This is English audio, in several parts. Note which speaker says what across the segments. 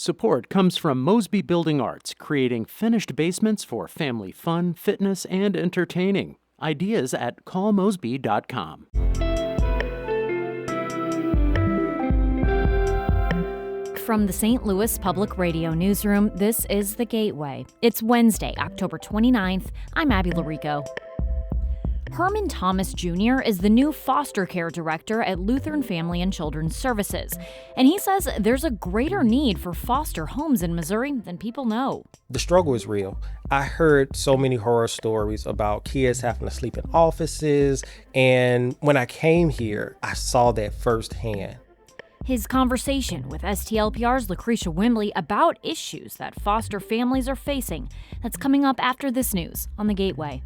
Speaker 1: Support comes from Mosby Building Arts, creating finished basements for family fun, fitness, and entertaining. Ideas at callmosby.com.
Speaker 2: From the St. Louis Public Radio Newsroom, this is The Gateway. It's Wednesday, October 29th. I'm Abby Larico. Herman Thomas Junior is the new foster care director at Lutheran Family and Children's Services, and he says there's a greater need for foster homes in Missouri than people know.
Speaker 3: The struggle is real. I heard so many horror stories about kids having to sleep in offices, and when I came here, I saw that firsthand.
Speaker 2: His conversation with STLPR's Lacretia Wimbley about issues that foster families are facing. That's coming up after this news on The Gateway.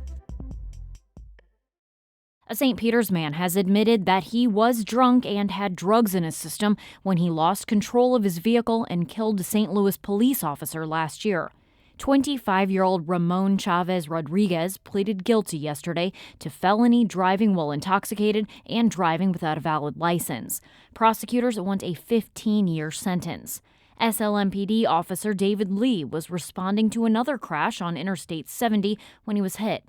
Speaker 2: A St. Peters man has admitted that he was drunk and had drugs in his system when he lost control of his vehicle and killed a St. Louis police officer last year. 25-year-old Ramon Chavez Rodriguez pleaded guilty yesterday to felony driving while intoxicated and driving without a valid license. Prosecutors want a 15-year sentence. SLMPD officer David Lee was responding to another crash on Interstate 70 when he was hit.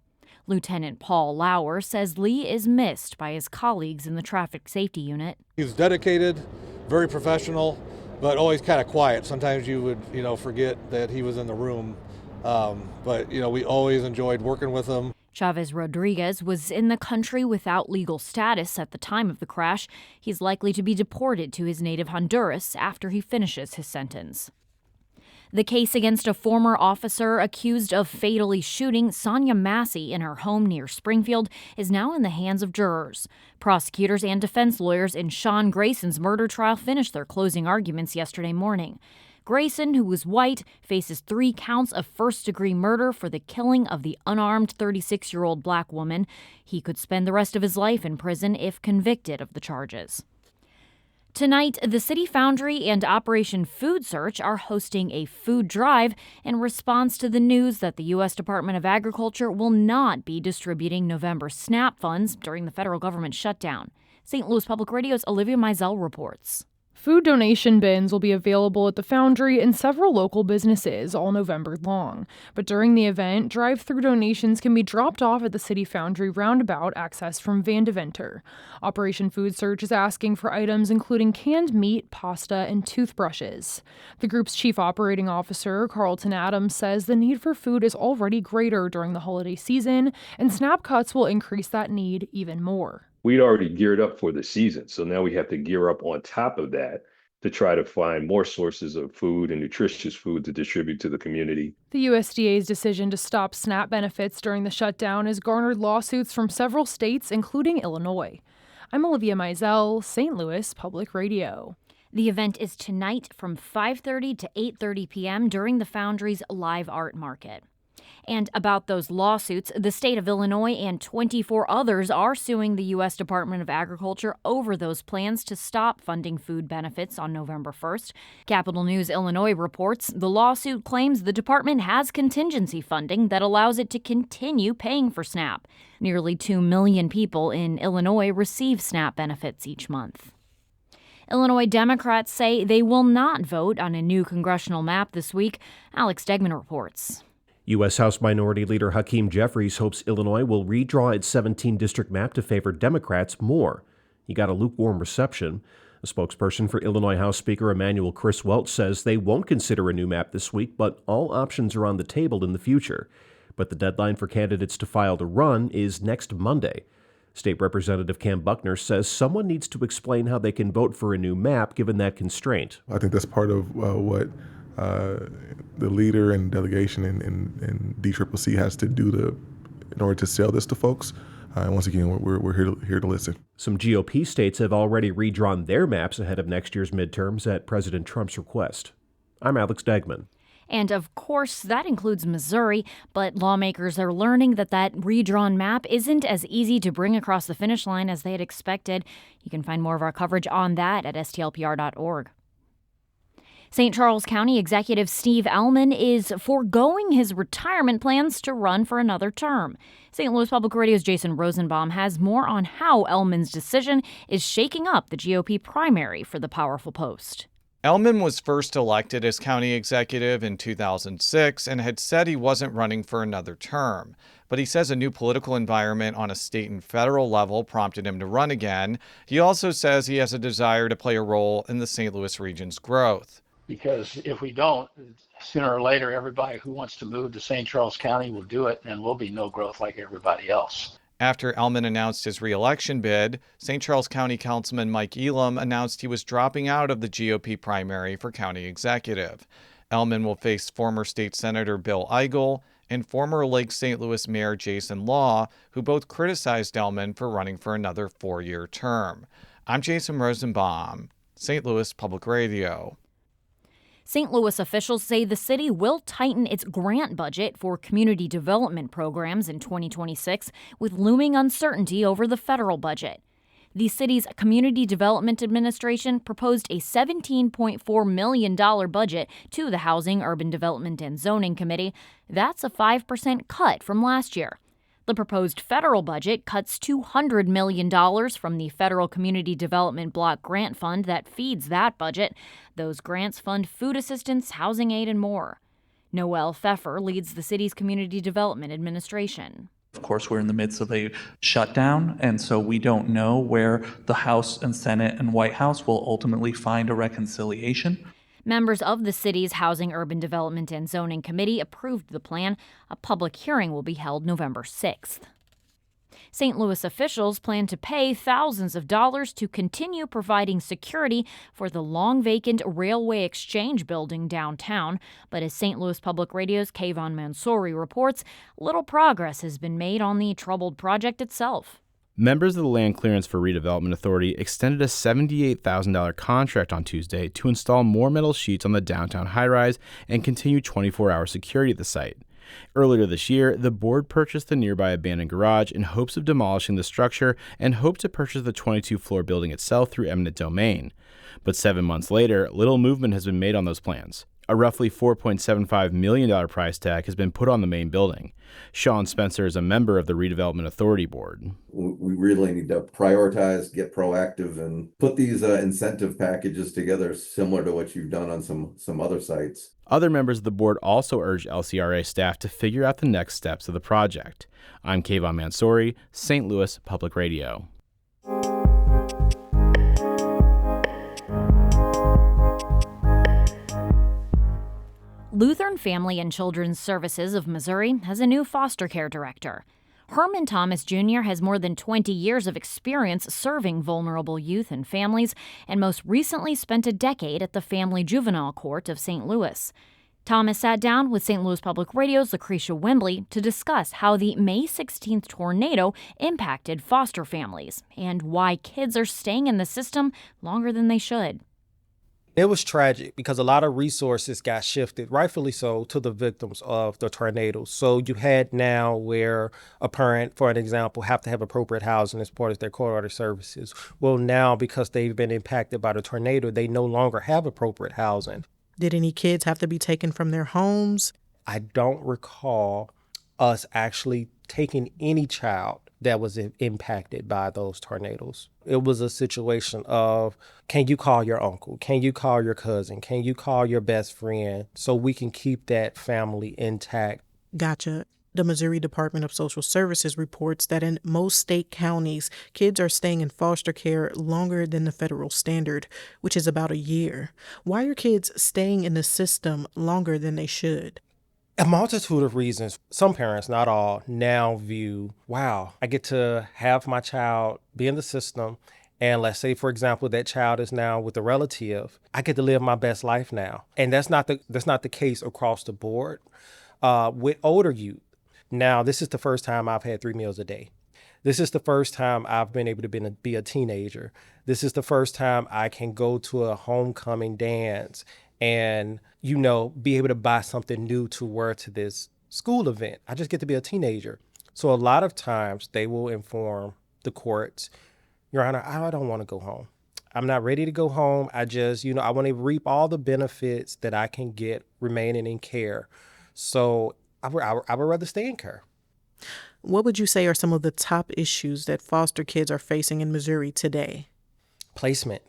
Speaker 2: Lieutenant Paul Lauer says Lee is missed by his colleagues in the traffic safety unit.
Speaker 4: He was dedicated, very professional, but always kind of quiet. Sometimes you would, forget that he was in the room. But we always enjoyed working with him.
Speaker 2: Chavez Rodriguez was in the country without legal status at the time of the crash. He's likely to be deported to his native Honduras after he finishes his sentence. The case against a former officer accused of fatally shooting Sonia Massey in her home near Springfield is now in the hands of jurors. Prosecutors and defense lawyers in Sean Grayson's murder trial finished their closing arguments yesterday morning. Grayson, who was white, faces 3 counts of first-degree murder for the killing of the unarmed 36-year-old black woman. He could spend the rest of his life in prison if convicted of the charges. Tonight, the City Foundry and Operation Food Search are hosting a food drive in response to the news that the U.S. Department of Agriculture will not be distributing November SNAP funds during the federal government shutdown. St. Louis Public Radio's Olivia Mizell reports.
Speaker 5: Food donation bins will be available at the Foundry and several local businesses all November long. But during the event, drive-through donations can be dropped off at the City Foundry roundabout accessed from Van Deventer. Operation Food Search is asking for items including canned meat, pasta, and toothbrushes. The group's chief operating officer, Carlton Adams, says the need for food is already greater during the holiday season, and SNAP cuts will increase that need even more.
Speaker 6: We'd already geared up for the season, so now we have to gear up on top of that to try to find more sources of food and nutritious food to distribute to the community.
Speaker 5: The USDA's decision to stop SNAP benefits during the shutdown has garnered lawsuits from several states, including Illinois. I'm Olivia Mizell, St. Louis Public Radio.
Speaker 2: The event is tonight from 5:30 to 8:30 p.m. during the Foundry's live art market. And about those lawsuits, the state of Illinois and 24 others are suing the U.S. Department of Agriculture over those plans to stop funding food benefits on November 1st. Capital News Illinois reports the lawsuit claims the department has contingency funding that allows it to continue paying for SNAP. Nearly 2 million people in Illinois receive SNAP benefits each month. Illinois Democrats say they will not vote on a new congressional map this week. Alex Degman reports.
Speaker 7: U.S. House Minority Leader Hakeem Jeffries hopes Illinois will redraw its 17-district map to favor Democrats more. He got a lukewarm reception. A spokesperson for Illinois House Speaker Emanuel Chris Welch says they won't consider a new map this week, but all options are on the table in the future. But the deadline for candidates to file to run is next Monday. State Representative Cam Buckner says someone needs to explain how they can vote for a new map given that constraint.
Speaker 8: I think that's part of what the leader and delegation in DCCC has to do in order to sell this to folks. And once again, we're here to listen.
Speaker 7: Some GOP states have already redrawn their maps ahead of next year's midterms at President Trump's request. I'm Alex Degman.
Speaker 2: And of course, that includes Missouri, but lawmakers are learning that redrawn map isn't as easy to bring across the finish line as they had expected. You can find more of our coverage on that at stlpr.org. St. Charles County Executive Steve Ellman is foregoing his retirement plans to run for another term. St. Louis Public Radio's Jason Rosenbaum has more on how Ellman's decision is shaking up the GOP primary for the powerful post.
Speaker 9: Ellman was first elected as county executive in 2006 and had said he wasn't running for another term. But he says a new political environment on a state and federal level prompted him to run again. He also says he has a desire to play a role in the St. Louis region's growth.
Speaker 10: Because if we don't, sooner or later, everybody who wants to move to St. Charles County will do it, and we'll be no growth like everybody else.
Speaker 9: After Ellman announced his re-election bid, St. Charles County Councilman Mike Elam announced he was dropping out of the GOP primary for county executive. Ellman will face former state senator Bill Eigel and former Lake St. Louis Mayor Jason Law, who both criticized Ellman for running for another 4-year term. I'm Jason Rosenbaum, St. Louis Public Radio.
Speaker 2: St. Louis officials say the city will tighten its grant budget for community development programs in 2026, with looming uncertainty over the federal budget. The city's Community Development Administration proposed a $17.4 million budget to the Housing, Urban Development, and Zoning Committee. That's a 5% cut from last year. The proposed federal budget cuts $200 million from the Federal Community Development Block Grant Fund that feeds that budget. Those grants fund food assistance, housing aid, and more. Noel Pfeffer leads the city's Community Development Administration.
Speaker 11: Of course, we're in the midst of a shutdown, and so we don't know where the House and Senate and White House will ultimately find a reconciliation.
Speaker 2: Members of the city's Housing, Urban Development, and Zoning Committee approved the plan. A public hearing will be held November 6th. St. Louis officials plan to pay thousands of dollars to continue providing security for the long-vacant Railway Exchange building downtown. But as St. Louis Public Radio's Kayvon Mansouri reports, little progress has been made on the troubled project itself.
Speaker 12: Members of the Land Clearance for Redevelopment Authority extended a $78,000 contract on Tuesday to install more metal sheets on the downtown high-rise and continue 24-hour security at the site. Earlier this year, the board purchased the nearby abandoned garage in hopes of demolishing the structure and hoped to purchase the 22-floor building itself through eminent domain. But 7 months later, little movement has been made on those plans. A roughly $4.75 million price tag has been put on the main building. Sean Spencer is a member of the Redevelopment Authority Board.
Speaker 13: We really need to prioritize, get proactive, and put these incentive packages together similar to what you've done on some other sites.
Speaker 12: Other members of the board also urged LCRA staff to figure out the next steps of the project. I'm Kayvon Mansouri, St. Louis Public Radio.
Speaker 2: Lutheran Family and Children's Services of Missouri has a new foster care director. Herman Thomas Junior has more than 20 years of experience serving vulnerable youth and families, and most recently spent a decade at the Family Juvenile Court of St. Louis. Thomas sat down with St. Louis Public Radio's Lacretia Wimbley to discuss how the May 16th tornado impacted foster families and why kids are staying in the system longer than they should.
Speaker 3: It was tragic because a lot of resources got shifted, rightfully so, to the victims of the tornado. So you had now where a parent, for an example, have to have appropriate housing as part of their court order services. Well, now because they've been impacted by the tornado, they no longer have appropriate housing.
Speaker 14: Did any kids have to be taken from their homes?
Speaker 3: I don't recall us actually taking any child that was impacted by those tornadoes. It was a situation of, can you call your uncle? Can you call your cousin? Can you call your best friend so we can keep that family intact?
Speaker 14: Gotcha. The Missouri Department of Social Services reports that in most state counties, kids are staying in foster care longer than the federal standard, which is about a year. Why are kids staying in the system longer than they should?
Speaker 3: A multitude of reasons. Some parents, not all, now view, wow, I get to have my child be in the system, and let's say, for example, that child is now with a relative. I get to live my best life now. And that's not the case across the board. With older youth, now this is the first time I've had 3 meals a day. This is the first time I've been able to be a teenager. This is the first time I can go to a homecoming dance and, be able to buy something new to wear to this school event. I just get to be a teenager. So a lot of times they will inform the courts, Your Honor, I don't want to go home. I'm not ready to go home. I just, I want to reap all the benefits that I can get remaining in care. So I would rather stay in care.
Speaker 14: What would you say are some of the top issues that foster kids are facing in Missouri today?
Speaker 3: Placement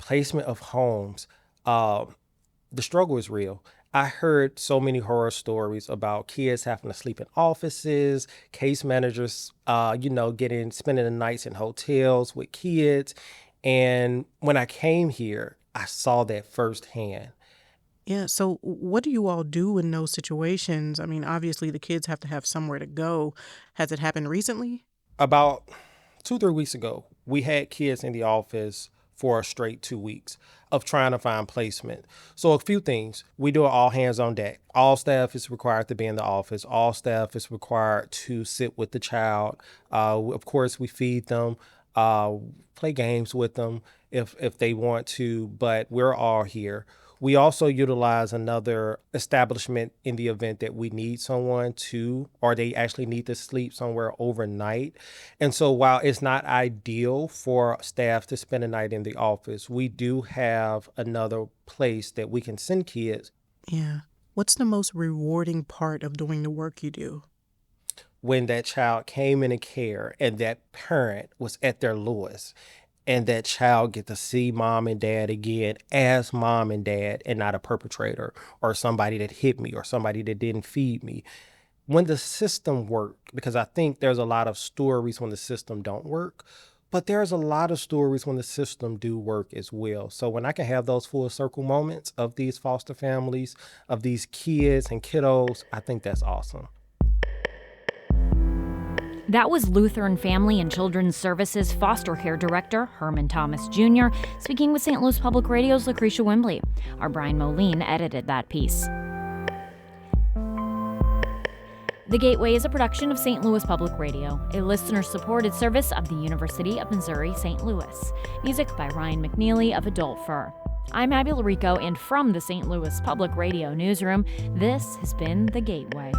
Speaker 3: of homes. the struggle is real. I heard so many horror stories about kids having to sleep in offices, case managers, spending the nights in hotels with kids. And when I came here, I saw that firsthand.
Speaker 14: Yeah, so what do you all do in those situations? I mean, obviously the kids have to have somewhere to go. Has it happened recently?
Speaker 3: About 2-3 weeks ago, we had kids in the office for a straight 2 weeks of trying to find placement. So a few things. We do an all hands on deck. All staff is required to be in the office. All staff is required to sit with the child. Of course, we feed them, play games with them if they want to, but we're all here. We also utilize another establishment in the event that we need someone to, or they actually need to sleep somewhere overnight. And so while it's not ideal for staff to spend a night in the office, we do have another place that we can send kids.
Speaker 14: Yeah. What's the most rewarding part of doing the work you do?
Speaker 3: When that child came into care and that parent was at their lowest, and that child get to see mom and dad again as mom and dad and not a perpetrator or somebody that hit me or somebody that didn't feed me. When the system worked, because I think there's a lot of stories when the system don't work, but there's a lot of stories when the system do work as well. So when I can have those full circle moments of these foster families, of these kids and kiddos, I think that's awesome.
Speaker 2: That was Lutheran Family and Children's Services Foster Care Director Herman Thomas Junior speaking with St. Louis Public Radio's Lacretia Wimbley. Our Brian Moline edited that piece. The Gateway is a production of St. Louis Public Radio, a listener-supported service of the University of Missouri-St. Louis. Music by Ryan McNeely of Adult Fur. I'm Abby Larico, and from the St. Louis Public Radio newsroom, this has been The Gateway.